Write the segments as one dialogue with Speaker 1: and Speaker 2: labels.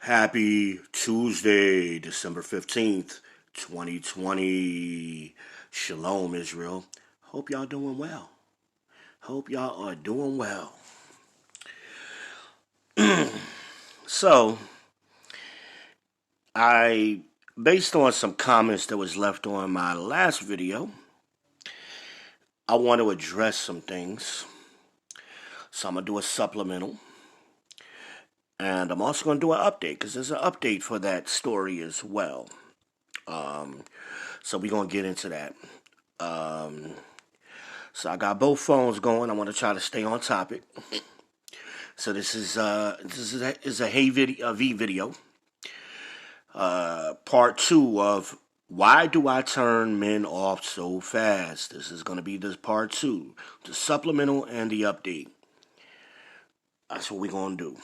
Speaker 1: Happy Tuesday, December 15th, 2020. Shalom, Israel. Hope y'all doing well. Hope y'all are doing well. So, I, based on some comments that was left on my last video, I want to address some things. So, I'm going to do a supplemental. And I'm also going to do an update because there's an update for that story as well. So, we're going to get into that. So I got both phones going. I want to try to stay on topic. So this is a V video, part two of why do I turn men off so fast. This is going to be this part two, the supplemental and the update. That's what we're going to do.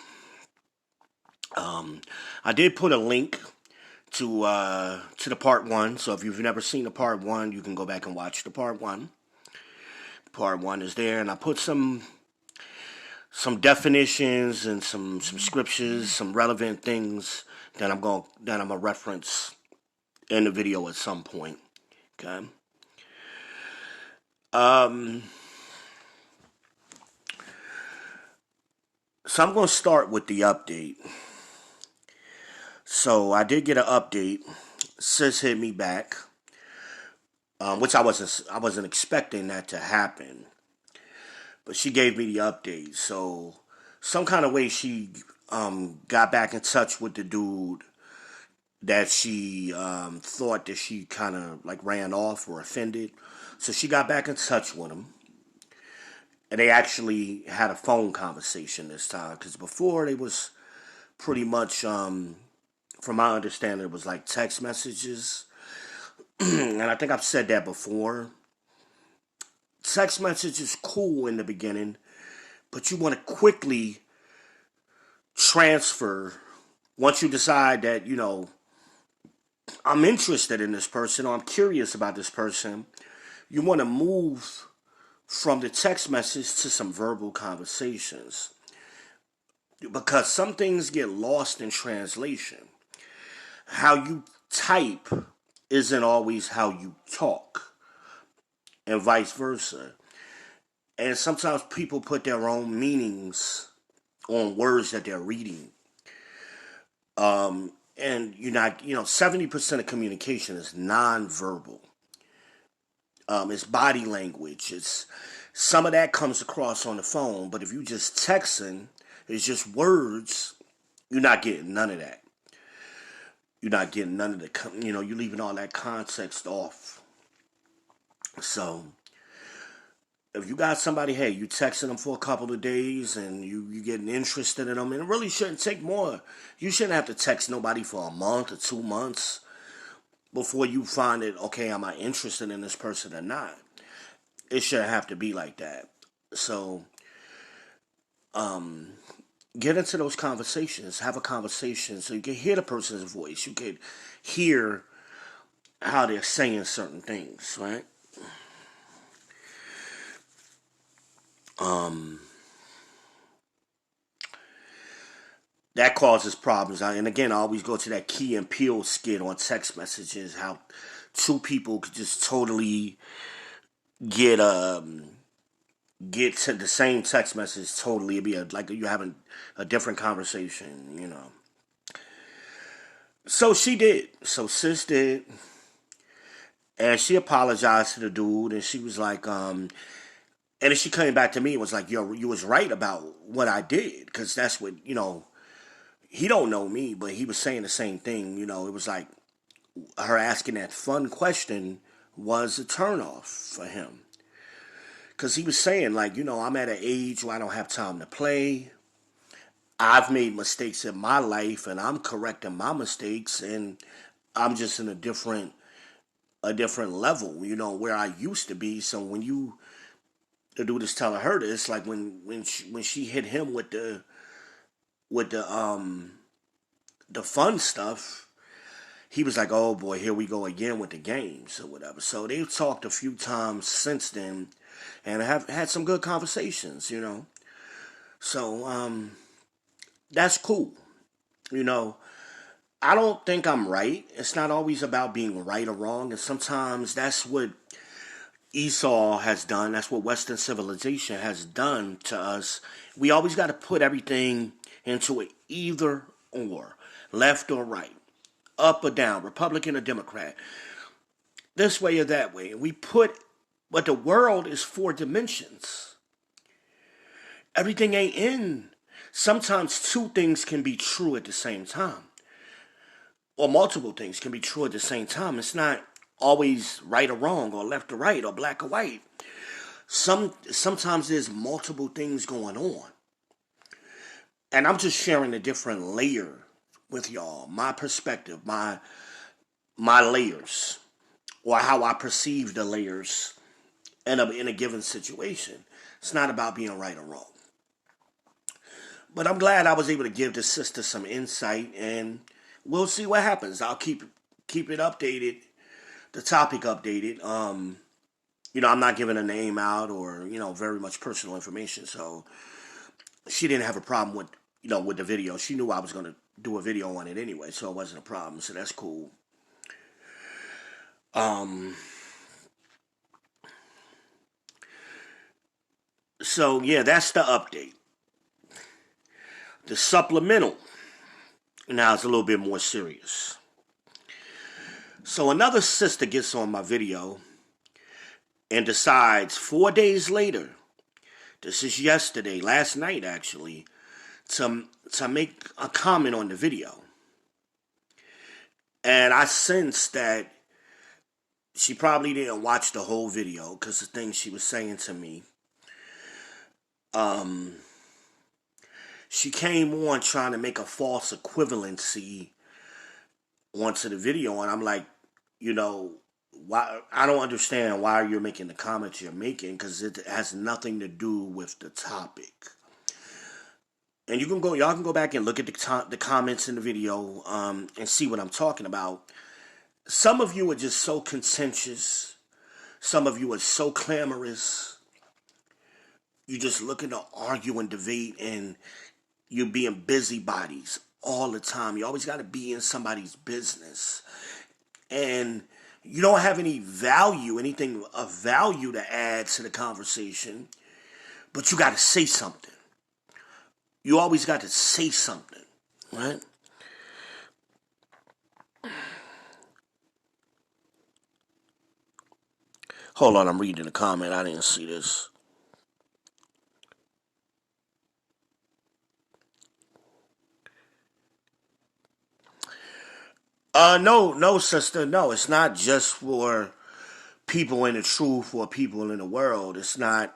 Speaker 1: I did put a link to the part one. So if you've never seen the part one, you can go back and watch the part one. Part one is there, and I put some definitions and some scriptures, some relevant things that I'm gonna reference in the video at some point. Okay. So I'm gonna start with the update. So I did get an update. Sis hit me back, which I wasn't expecting that to happen, but she gave me the update. So some kind of way she got back in touch with the dude that she thought that she kind of like ran off or offended. So she got back in touch with him. And they actually had a phone conversation this time. Because before, they was pretty much, from my understanding, it was like text messages. And I think I've said that before. Text message is cool in the beginning. But you want to quickly transfer once you decide that, I'm interested in this person or I'm curious about this person. You want to move from the text message to some verbal conversations because some things get lost in translation. How you type isn't always how you talk, and vice versa. And sometimes people put their own meanings on words that they're reading. And you're not, 70% of communication is nonverbal. It's body language. It's some of that comes across on the phone, but if you just texting, it's just words. You're not getting none of that. You're not getting none of the, you're leaving all that context off. So if you got somebody, hey, you texting them for a couple of days and you getting interested in them, and it really shouldn't take more. You shouldn't have to text nobody for a month or 2 months before you find it, okay, am I interested in this person or not? It shouldn't have to be like that. So, get into those conversations. Have a conversation so you can hear the person's voice. You can hear how they're saying certain things, right? That causes problems. And again, I always go to that Key and Peele skit on text messages. How two people could just totally get get to the same text message totally. It'd be like you're having a different conversation. So she did. So sis did. And she apologized to the dude and she was like, and then she came back to me and was like, yo, you was right about what I did. Cause that's what, he don't know me, but he was saying the same thing. It was like her asking that fun question was a turnoff for him. Because he was saying, like, I'm at an age where I don't have time to play. I've made mistakes in my life, and I'm correcting my mistakes, and I'm just in a different level, where I used to be. So when the dude is telling her this, like when she hit him with the fun stuff, he was like, oh boy, here we go again with the games or whatever. So they've talked a few times since then and have had some good conversations. So that's cool. You know, I don't think I'm right. It's not always about being right or wrong. And sometimes that's what Esau has done. That's what Western civilization has done to us. We always got to put everything into an either or, left or right, up or down, Republican or Democrat, this way or that way. And we put, but the world is four dimensions. Everything ain't in. Sometimes two things can be true at the same time, or multiple things can be true at the same time. It's not always right or wrong, or left or right, or black or white. Sometimes there's multiple things going on, and I'm just sharing a different layer with y'all, my perspective, my layers, or how I perceive the layers in a given situation. It's not about being right or wrong. But I'm glad I was able to give this sister some insight, and we'll see what happens. I'll keep it updated, the topic updated. I'm not giving a name out or very much personal information, so she didn't have a problem with with the video. She knew I was gonna do a video on it anyway, so it wasn't a problem. So that's cool. Um, so yeah, that's the update. The supplemental now is a little bit more serious. So another sister gets on my video and decides 4 days later, this is yesterday, last night actually, to make a comment on the video. And I sensed that she probably didn't watch the whole video because the things she was saying to me. She came on trying to make a false equivalency onto the video, and I'm like, why? I don't understand why you're making the comments you're making because it has nothing to do with the topic. And y'all can go back and look at the comments in the video and see what I'm talking about. Some of you are just so contentious. Some of you are so clamorous. You're just looking to argue and debate, and you're being busybodies all the time. You always got to be in somebody's business. And you don't have any value, anything of value to add to the conversation, but you got to say something. You always got to say something, right? Hold on, I'm reading a comment. I didn't see this. No, sister. No, it's not just for people in the truth or people in the world. It's not.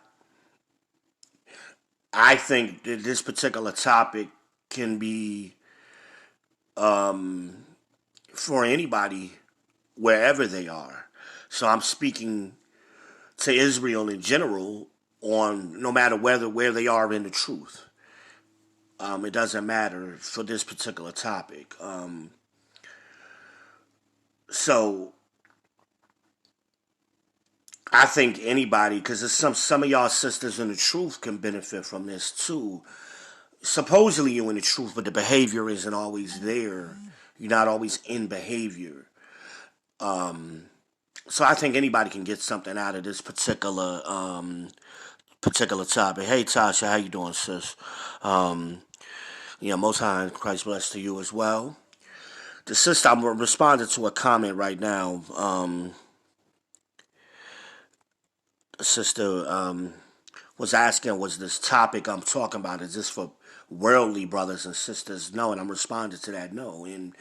Speaker 1: I think that this particular topic can be for anybody wherever they are. So I'm speaking to Israel in general on no matter where they are in the truth. It doesn't matter for this particular topic. So I think anybody, because there's some of y'all sisters in the truth can benefit from this too. Supposedly you're in the truth, but the behavior isn't always there. You're not always in behavior. So I think anybody can get something out of this particular topic. Hey Tasha, how you doing, sis? Most high and Christ bless to you as well. The sister, I'm responding to a comment right now. The sister was asking, was this topic I'm talking about, is this for worldly brothers and sisters? No, and I'm responding to that, no. And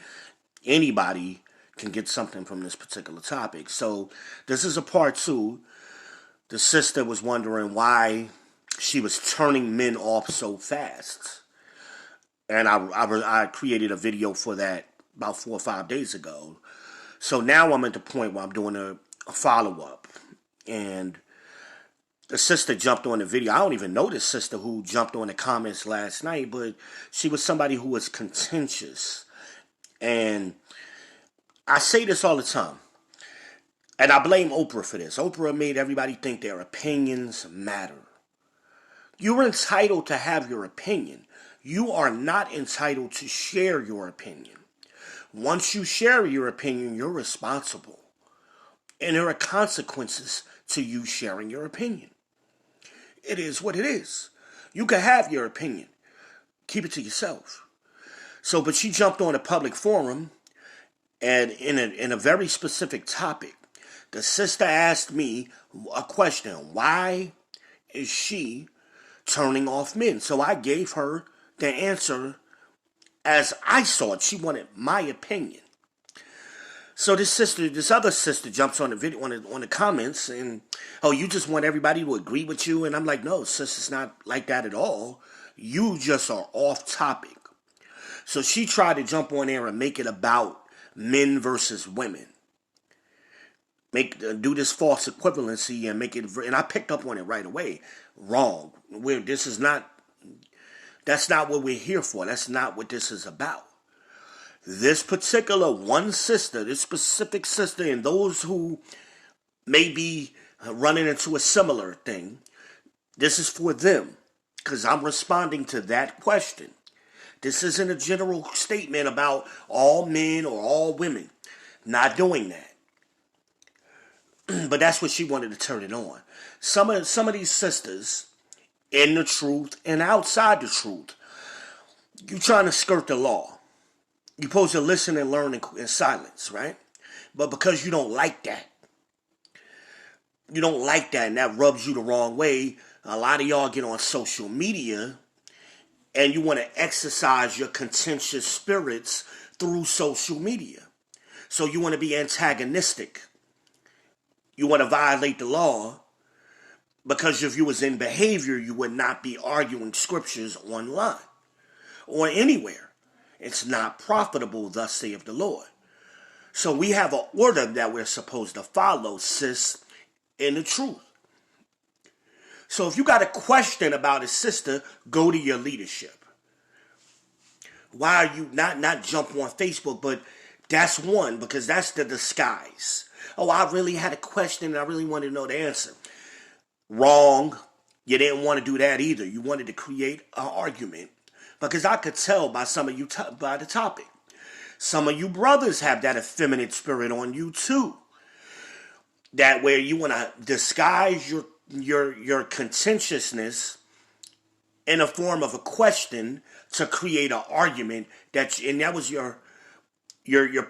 Speaker 1: anybody can get something from this particular topic. So this is a part two. The sister was wondering why she was turning men off so fast. And I created a video for that about 4 or 5 days ago. So now I'm at the point where I'm doing a follow-up. And the sister jumped on the video. I don't even know this sister who jumped on the comments last night, but she was somebody who was contentious. And I say this all the time. And I blame Oprah for this. Oprah made everybody think their opinions matter. You're entitled to have your opinion. You are not entitled to share your opinion. Once you share your opinion, you're responsible. And there are consequences to you sharing your opinion. It is what it is. You can have your opinion. Keep it to yourself. So, but she jumped on a public forum and in a very specific topic. The sister asked me a question. Why is she turning off men? So I gave her the answer as I saw it. She wanted my opinion. So this other sister jumps on the video, on the comments, and oh, you just want everybody to agree with you, and I'm like, no, sis, it's not like that at all. You just are off topic. So she tried to jump on there and make it about men versus women. Do this false equivalency and make it, and I picked up on it right away. Wrong. That's not what we're here for. That's not what this is about. This particular one sister, this specific sister, and those who may be running into a similar thing, this is for them, because I'm responding to that question. This isn't a general statement about all men or all women. Not doing that. But that's what she wanted to turn it on. Some of these sisters, in the truth and outside the truth, you trying to skirt the law. You're supposed to listen and learn in silence, right? But because you don't like that, and that rubs you the wrong way, a lot of y'all get on social media and you want to exercise your contentious spirits through social media. So you want to be antagonistic. You want to violate the law because if you was in behavior, you would not be arguing scriptures online or anywhere. It's not profitable, thus saith the Lord. So we have an order that we're supposed to follow, sis, in the truth. So if you got a question about a sister, go to your leadership. Why are you not jump on Facebook? But that's one, because that's the disguise. Oh, I really had a question and I really wanted to know the answer. Wrong. You didn't want to do that either. You wanted to create an argument. Because I could tell by some of you by the topic. Some of you brothers have that effeminate spirit on you too. That where you want to disguise your contentiousness in a form of a question to create an argument and that was your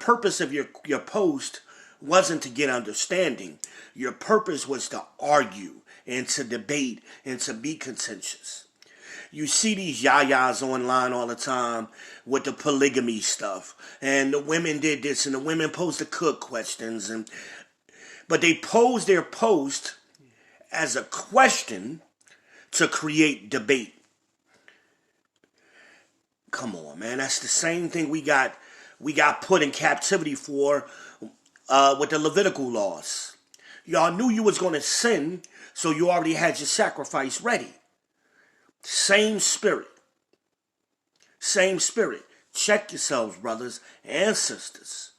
Speaker 1: purpose of your post wasn't to get understanding. Your purpose was to argue and to debate and to be contentious. You see these yayas online all the time with the polygamy stuff. And the women did this and the women posed the cook questions. But they pose their post as a question to create debate. Come on, man. That's the same thing we got put in captivity for with the Levitical laws. Y'all knew you was going to sin, so you already had your sacrifice ready. Same spirit. Same spirit. Check yourselves, brothers and sisters.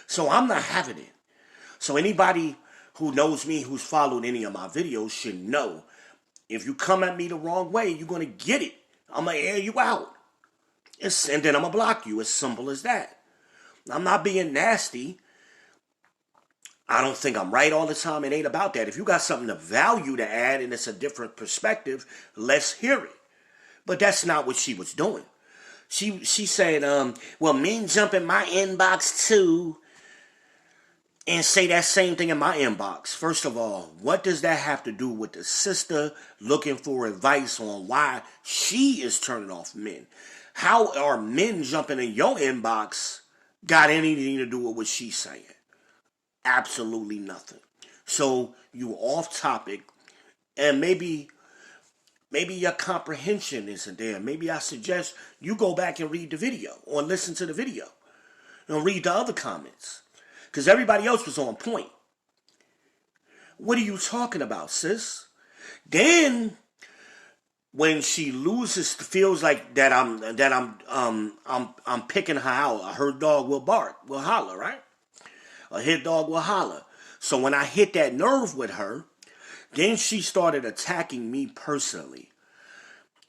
Speaker 1: So I'm not having it. So anybody who knows me, who's followed any of my videos should know, if you come at me the wrong way, you're going to get it. I'm going to air you out. And then I'm going to block you. As simple as that. I'm not being nasty. I don't think I'm right all the time. It ain't about that. If you got something of value to add and it's a different perspective, let's hear it. But that's not what she was doing. She said, well, men jump in my inbox too and say that same thing in my inbox. First of all, what does that have to do with the sister looking for advice on why she is turning off men? How are men jumping in your inbox got anything to do with what she's saying? Absolutely nothing. So you off topic, and maybe your comprehension isn't there. Maybe I suggest you go back and read the video or listen to the video and read the other comments, because everybody else was on point. What are you talking about, sis? Then when she feels like that I'm picking her out. Her dog will bark, will holler, right? A hit dog will holler. So when I hit that nerve with her, then she started attacking me personally.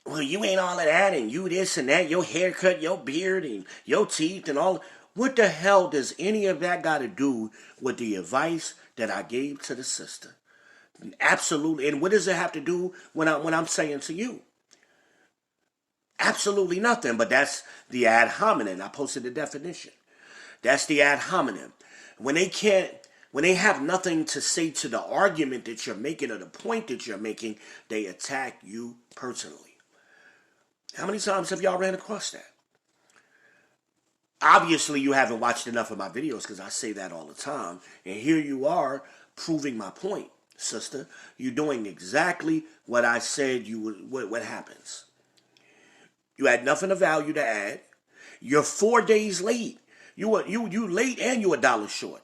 Speaker 1: well, you ain't all of that, and you this and that, your haircut, your beard, and your teeth, and all. What the hell does any of that got to do with the advice that I gave to the sister? Absolutely. And what does it have to do when I'm saying to you? Absolutely nothing. But that's the ad hominem. I posted the definition. That's the ad hominem. When they can't, when they have nothing to say to the argument that you're making or the point that you're making, they attack you personally. How many times have y'all ran across that? Obviously, you haven't watched enough of my videos because I say that all the time. And here you are proving my point, sister. You're doing exactly what I said you would. What happens? You had nothing of value to add. You're 4 days late. You late and you $1 short.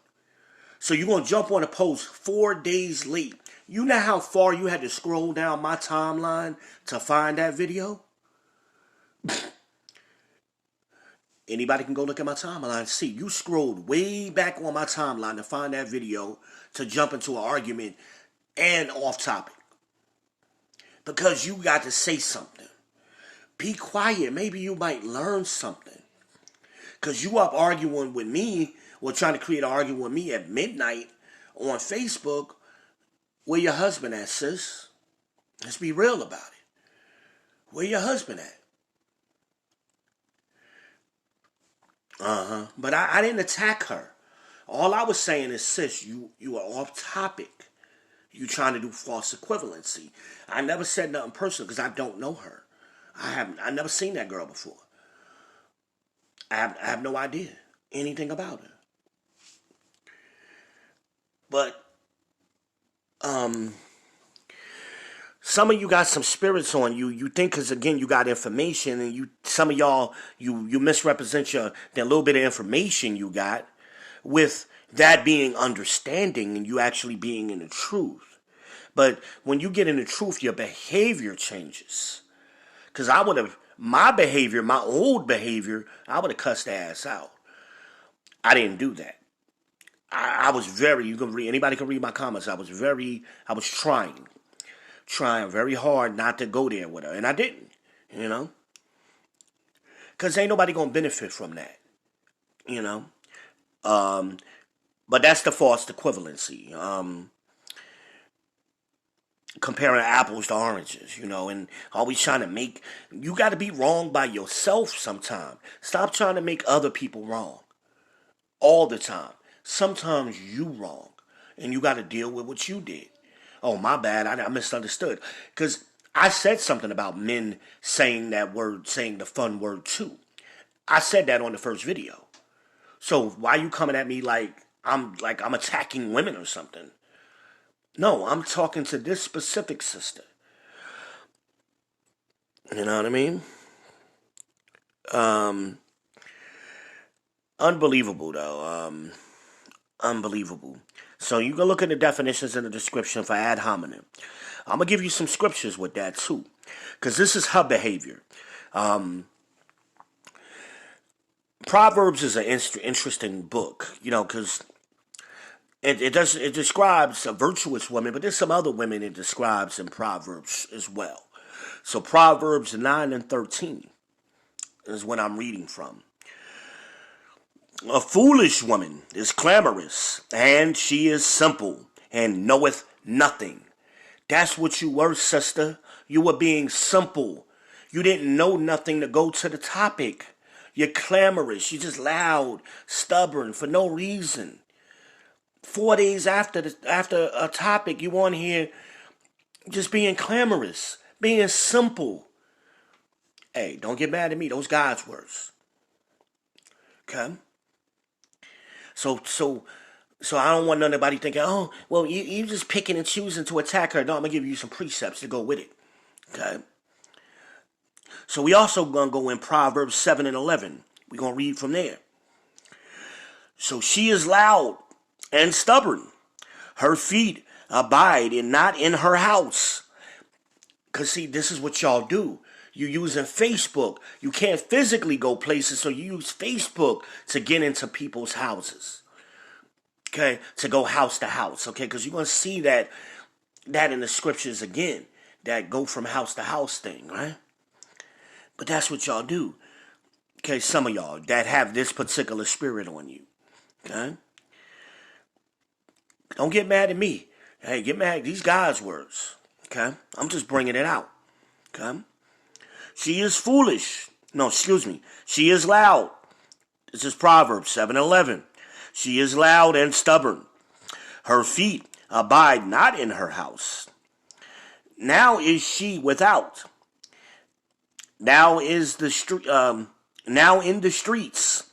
Speaker 1: So you're gonna jump on a post 4 days late. You know how far you had to scroll down my timeline to find that video? Anybody can go look at my timeline and see. You scrolled way back on my timeline to find that video to jump into an argument and off topic. Because you got to say something. Be quiet. Maybe you might learn something. Because you up arguing with me or trying to create an argument with me at midnight on Facebook. Where your husband at, sis? Let's be real about it. Where your husband at? But I didn't attack her. All I was saying is, sis, you are off topic. You trying to do false equivalency. I never said nothing personal because I don't know her. I never seen that girl before. I have no idea anything about her. But some of you got some spirits on you. You think because again you got information, and some of y'all you misrepresent the little bit of information you got with that being understanding and you actually being in the truth. But when you get in the truth, your behavior changes. Because my old behavior, I would have cussed the ass out. I didn't do that. I was anybody can read my comments. I was trying very hard not to go there with her. And I didn't, Because ain't nobody going to benefit from that, But that's the false equivalency. Comparing apples to oranges, and always trying to you got to be wrong by yourself sometime. Stop trying to make other people wrong all the time. Sometimes you wrong, and you got to deal with what you did. Oh, my bad, I misunderstood. Because I said something about men saying the fun word too. I said that on the first video. So why you coming at me like I'm attacking women or something? No, I'm talking to this specific sister. You know what I mean? Unbelievable, though. Unbelievable. So you can look at the definitions in the description for ad hominem. I'm going to give you some scriptures with that, too. Because this is her behavior. Proverbs is an interesting book, because it describes a virtuous woman, but there's some other women it describes in Proverbs as well. So Proverbs 9 and 13 is what I'm reading from. A foolish woman is clamorous, and she is simple, and knoweth nothing. That's what you were, sister. You were being simple. You didn't know nothing to go to the topic. You're clamorous. You're just loud, stubborn, for no reason. 4 days after a topic, you on here just being clamorous, being simple. Hey, don't get mad at me. Those God's words. Okay? So I don't want nobody thinking, oh, well, you just picking and choosing to attack her. No, I'm going to give you some precepts to go with it. Okay? So we also going to go in Proverbs 7 and 11. We're going to read from there. So she is loud and stubborn. Her feet abide not in her house. Because, see, this is what y'all do. You're using Facebook. You can't physically go places, so you use Facebook to get into people's houses. Okay? To go house to house. Okay? Because you're going to see that in the scriptures again. That go from house to house thing, right? But that's what y'all do. Okay, some of y'all that have this particular spirit on you. Okay? Don't get mad at me. Hey, get mad. These guys' words. Okay? I'm just bringing it out. Okay? She is foolish. No, excuse me. She is loud. This is Proverbs 7:11. She is loud and stubborn. Her feet abide not in her house. Now is she without. Now is the street. Now in the streets,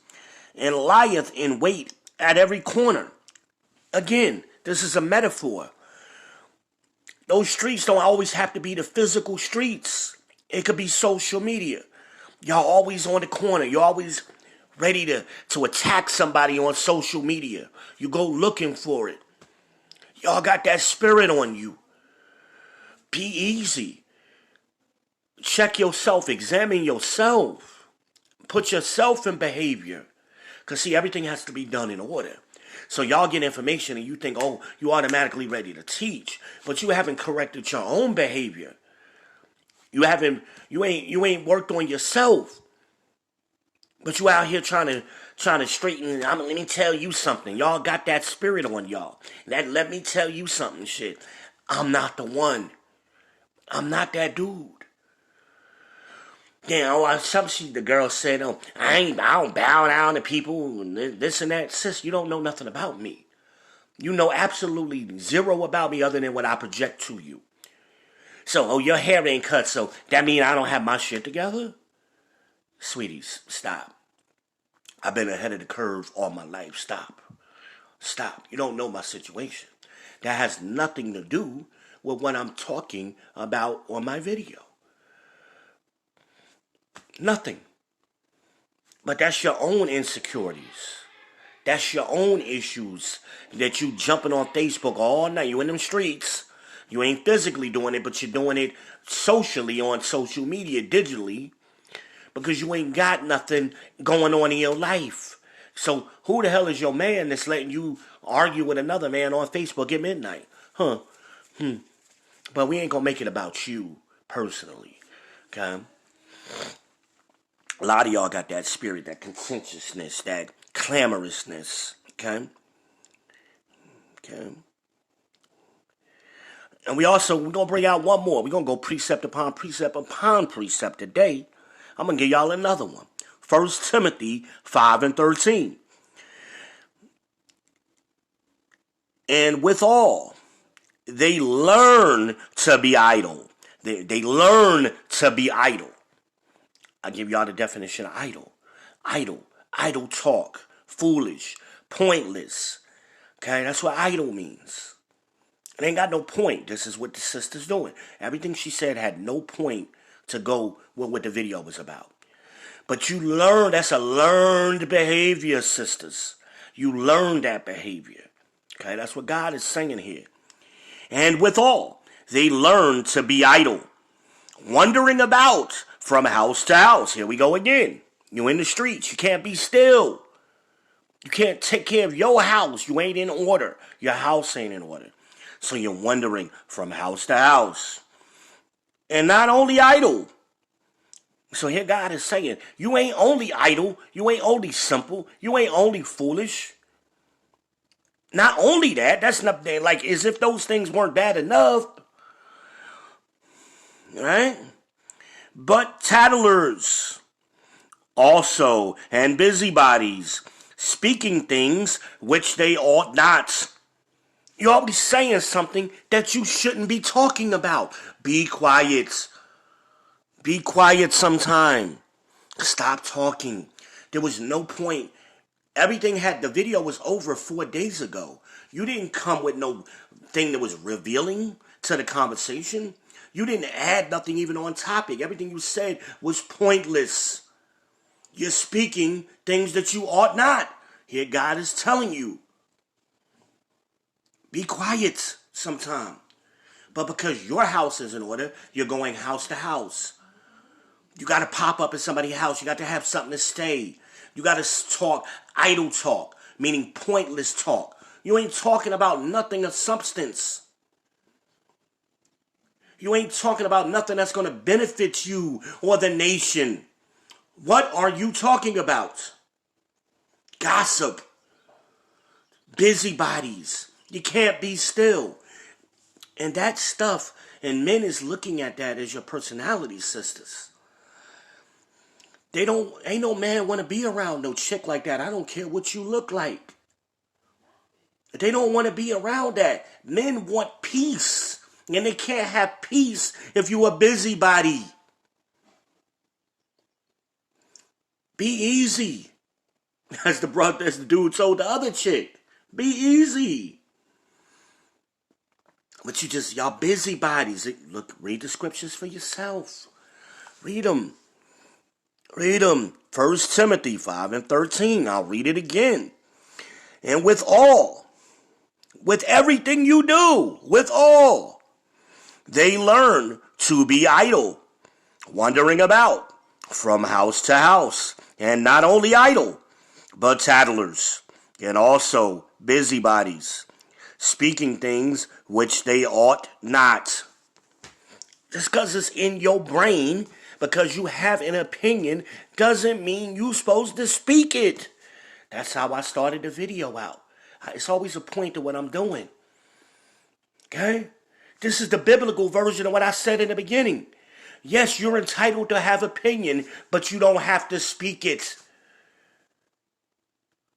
Speaker 1: and lieth in wait at every corner. Again, this is a metaphor. Those streets don't always have to be the physical streets. It could be social media. Y'all always on the corner. You're always ready to attack somebody on social media. You go looking for it. Y'all got that spirit on you. Be easy. Check yourself. Examine yourself. Put yourself in behavior. Because, see, everything has to be done in order. So y'all get information and you think, oh, you automatically ready to teach. But you haven't corrected your own behavior. You ain't worked on yourself. But you out here trying to straighten. Let me tell you something. Y'all got that spirit on y'all. Let me tell you something, shit. I'm not the one. I'm not that dude. Yeah, the girl said, oh, I don't bow down to people and this and that. Sis, you don't know nothing about me. You know absolutely zero about me other than what I project to you. So, oh, your hair ain't cut, so that mean I don't have my shit together? Sweeties, stop. I've been ahead of the curve all my life. Stop. Stop. You don't know my situation. That has nothing to do with what I'm talking about on my video. Nothing. But that's your own insecurities. That's your own issues that you jumping on Facebook all night. You in them streets. You ain't physically doing it, but you're doing it socially on social media, digitally, because you ain't got nothing going on in your life. So who the hell is your man that's letting you argue with another man on Facebook at midnight? But we ain't gonna make it about you personally. Okay? A lot of y'all got that spirit, that contentiousness, that clamorousness. Okay? Okay? And we're going to bring out one more. We're going to go precept upon precept today. I'm going to give y'all another one. 1 Timothy 5:13. And withal, they learn to be idle. They learn to be idle. I'll give y'all the definition of idle. Idle talk, foolish, pointless. Okay, that's what idle means. It ain't got no point. This is what the sister's doing. Everything she said had no point to go with what the video was about. But you learn, that's a learned behavior, sisters. You learn that behavior. Okay, that's what God is saying here. And withal, they learn to be idle, wandering about from house to house. Here we go again. You're in the streets. You can't be still. You can't take care of your house. You ain't in order. Your house ain't in order. So you're wandering from house to house. And not only idle. So here God is saying, you ain't only idle. You ain't only simple. You ain't only foolish. Not only that, that's not like as if those things weren't bad enough. Right? But tattlers also, and busybodies, speaking things which they ought not. You're always saying something that you shouldn't be talking about. Be quiet. Be quiet sometime. Stop talking. There was no point. The video was over 4 days ago. You didn't come with no thing that was revealing to the conversation. You didn't add nothing even on topic. Everything you said was pointless. You're speaking things that you ought not. Here God is telling you. Be quiet sometime. But because your house is in order, you're going house to house. You got to pop up at somebody's house. You got to have something to say. You got to talk idle talk, meaning pointless talk. You ain't talking about nothing of substance. You ain't talking about nothing that's going to benefit you or the nation. What are you talking about? Gossip. Busybodies. You can't be still. And that stuff, and men is looking at that as your personality, sisters. Ain't no man want to be around no chick like that. I don't care what you look like. They don't want to be around that. Men want peace. And they can't have peace if you a busybody. Be easy. As the dude told the other chick. Be easy. But y'all busybodies. Look, read the scriptures for yourself. Read them. Read them. 1 Timothy 5:13. I'll read it again. And with everything you do, with all, they learn to be idle, wandering about from house to house, and not only idle, but tattlers, and also busybodies, speaking things which they ought not. Just because it's in your brain, because you have an opinion, doesn't mean you're supposed to speak it. That's how I started the video out. It's always a point to what I'm doing. Okay? This is the biblical version of what I said in the beginning. Yes, you're entitled to have opinion, but you don't have to speak it.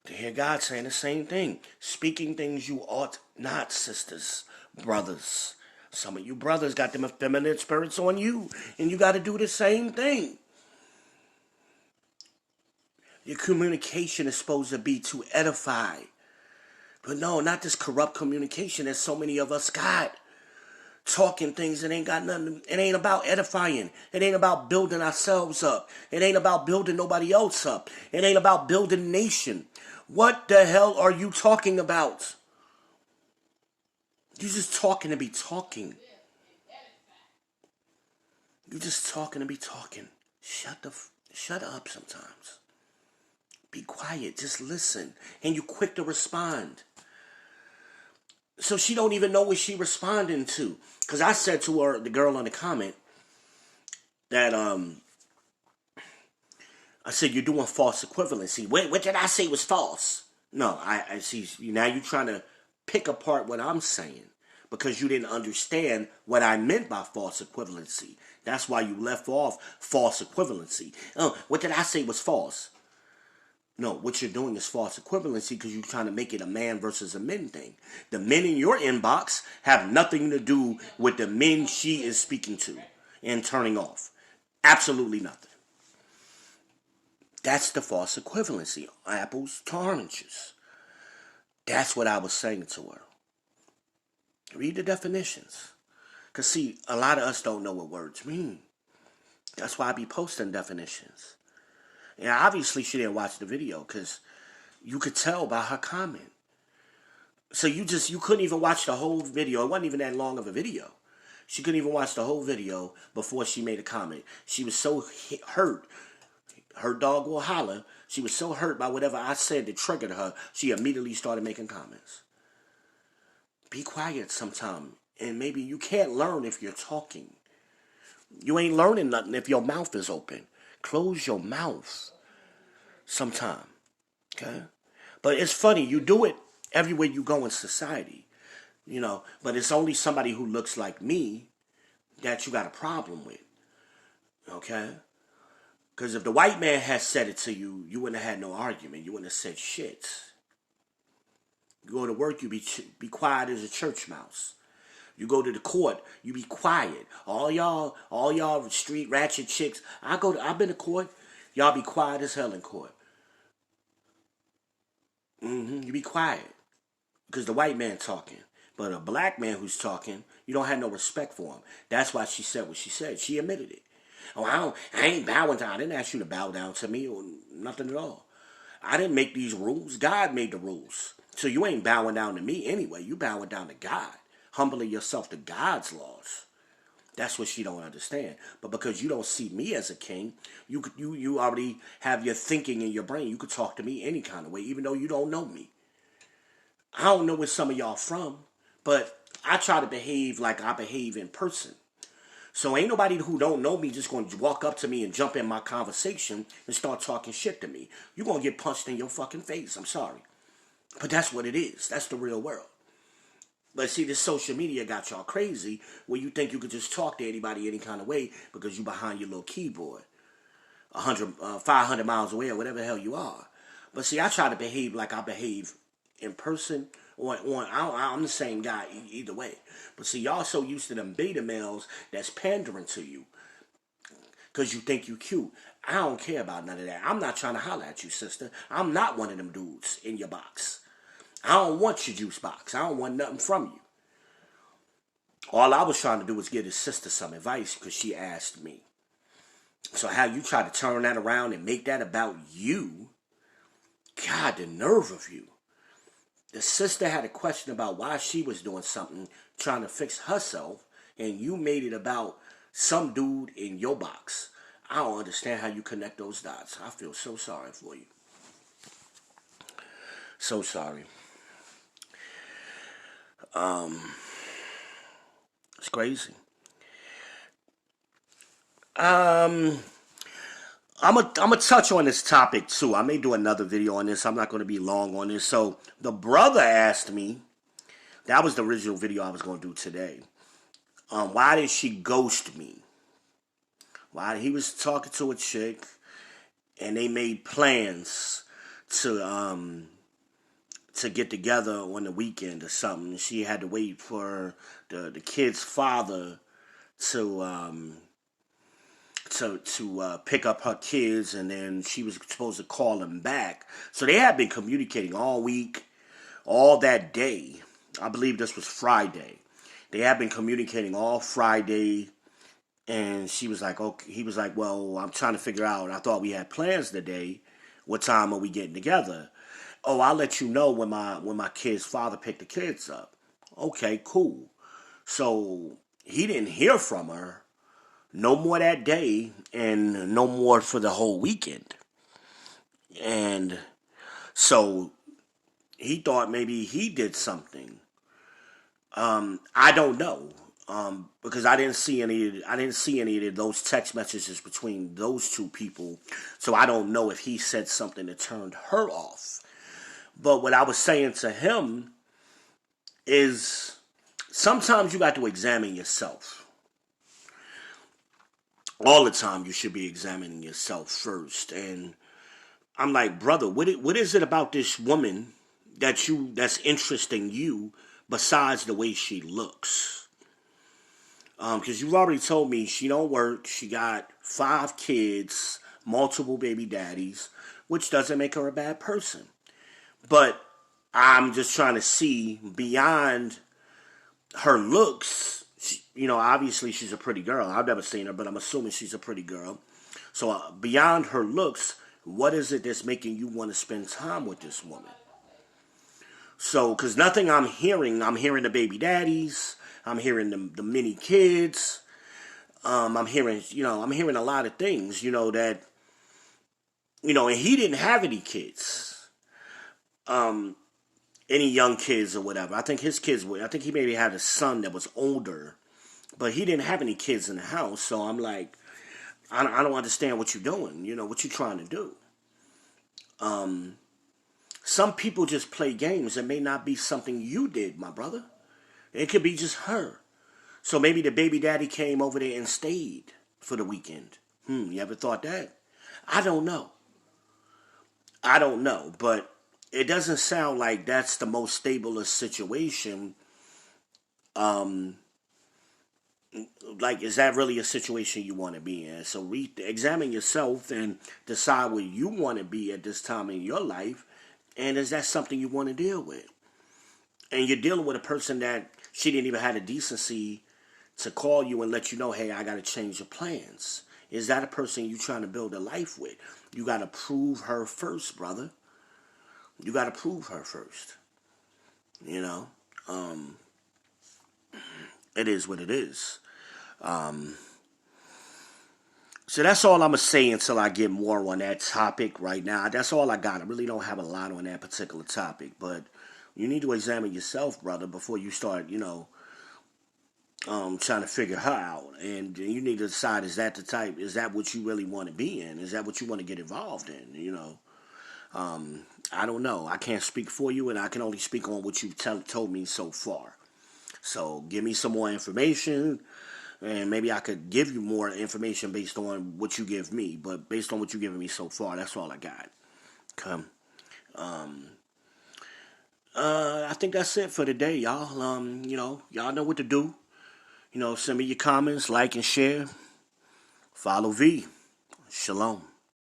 Speaker 1: To hear God saying the same thing. Speaking things you ought not, sisters, brothers. Some of you brothers got them effeminate spirits on you, and you got to do the same thing. Your communication is supposed to be to edify. But no, not this corrupt communication that so many of us got. Talking things that ain't got nothing. It ain't about edifying. It ain't about building ourselves up. It ain't about building nobody else up. It ain't about building a nation. What the hell are you talking about? You're just talking to be talking. You're just talking to be talking. Shut up sometimes. Be quiet. Just listen. And you quick to respond. So she don't even know what she responding to. Because I said to her, the girl on the comment, that I said, you're doing false equivalency. What did I say was false? No, I see. Now you're trying to pick apart what I'm saying because you didn't understand what I meant by false equivalency. That's why you left off false equivalency. Oh, what did I say was false? No, what you're doing is false equivalency because you're trying to make it a man versus a men thing. The men in your inbox have nothing to do with the men she is speaking to and turning off. Absolutely nothing. That's the false equivalency. Apples to oranges. That's what I was saying to her. Read the definitions. Because see, a lot of us don't know what words mean. That's why I be posting definitions. And obviously she didn't watch the video because you could tell by her comment. So you couldn't even watch the whole video. It wasn't even that long of a video. She couldn't even watch the whole video before she made a comment. She was so hurt. Her dog will holler. She was so hurt by whatever I said that triggered her, she immediately started making comments. Be quiet sometime. And maybe you can't learn if you're talking. You ain't learning nothing if your mouth is open. Close your mouth sometime. Okay? But it's funny, you do it everywhere you go in society. You know, but it's only somebody who looks like me that you got a problem with. Okay? Because if the white man had said it to you, you wouldn't have had no argument. You wouldn't have said shit. You go to work, you be quiet as a church mouse. You go to the court, you be quiet. All y'all street ratchet chicks. I've been to court. Y'all be quiet as hell in court. You be quiet. Because the white man talking. But a black man who's talking, you don't have no respect for him. That's why she said what she said. She admitted it. Oh, I ain't bowing down. I didn't ask you to bow down to me or nothing at all. I didn't make these rules. God made the rules. So you ain't bowing down to me anyway. You bowing down to God. Humbling yourself to God's laws. That's what she don't understand. But because you don't see me as a king, you already have your thinking in your brain. You could talk to me any kind of way, even though you don't know me. I don't know where some of y'all from, but I try to behave like I behave in person. So ain't nobody who don't know me just going to walk up to me and jump in my conversation and start talking shit to me. You're going to get punched in your fucking face. I'm sorry. But that's what it is. That's the real world. But see, this social media got y'all crazy where you think you could just talk to anybody any kind of way because you behind your little keyboard. 500 miles away or whatever the hell you are. But see, I try to behave like I behave in person. I'm the same guy either way. But see, y'all so used to them beta males that's pandering to you because you think you cute. I don't care about none of that. I'm not trying to holler at you, sister. I'm not one of them dudes in your box. I don't want your juice box. I don't want nothing from you. All I was trying to do was give his sister some advice because she asked me. So how you try to turn that around and make that about you, God, the nerve of you. The sister had a question about why she was doing something, trying to fix herself, and you made it about some dude in your box. I don't understand how you connect those dots. I feel so sorry for you. So sorry. It's crazy. I'm gonna touch on this topic too. I may do another video on this. I'm not gonna be long on this. So the brother asked me. That was the original video I was gonna do today. Why did she ghost me? Why he was talking to a chick, and they made plans to get together on the weekend or something. She had to wait for the kid's father to pick up her kids, and then she was supposed to call him back. So they had been communicating all week, all that day. I believe this was Friday. They had been communicating all Friday, and she was like, "Okay." He was like, "Well, I'm trying to figure out. I thought we had plans today. What time are we getting together?" "Oh, I'll let you know when my kid's father picked the kids up." Okay, cool. So he didn't hear from her no more that day and no more for the whole weekend. And so he thought maybe he did something. I don't know. Because I didn't see any of those text messages between those two people. So I don't know if he said something that turned her off. But what I was saying to him is sometimes you got to examine yourself. All the time you should be examining yourself first. And I'm like, brother, what is it about this woman that's interesting you besides the way she looks? Because you've already told me she don't work. She got 5 kids, multiple baby daddies, which doesn't make her a bad person. But I'm just trying to see beyond her looks. Obviously she's a pretty girl. I've never seen her, but I'm assuming she's a pretty girl. So beyond her looks, what is it that's making you want to spend time with this woman? So, because nothing I'm hearing the baby daddies, I'm hearing the mini kids, I'm hearing a lot of things, that, and he didn't have any kids, any young kids or whatever. I think he maybe had a son that was older, but he didn't have any kids in the house. So I'm like, I don't understand what you're doing, what you're trying to do. Some people just play games. It may not be something you did, my brother. It could be just her. So maybe the baby daddy came over there and stayed for the weekend. You ever thought that? I don't know. But it doesn't sound like that's the most stablest situation. Like, is that really a situation you want to be in? So examine yourself and decide where you want to be at this time in your life. And is that something you want to deal with? And you're dealing with a person that she didn't even have the decency to call you and let you know, hey, I got to change your plans. Is that a person you're trying to build a life with? You got to prove her first, brother. You got to prove her first. It is what it is. So that's all I'm going to say until I get more on that topic right now. That's all I got. I really don't have a lot on that particular topic. But you need to examine yourself, brother, before you start, trying to figure her out. And you need to decide, is that the type, is that what you really want to be in? Is that what you want to get involved in? I don't know. I can't speak for you, and I can only speak on what you've told me so far. So give me some more information, and maybe I could give you more information based on what you give me. But based on what you've given me so far, that's all I got. Okay. I think that's it for today, y'all. Y'all know what to do. Send me your comments, like and share. Follow V. Shalom.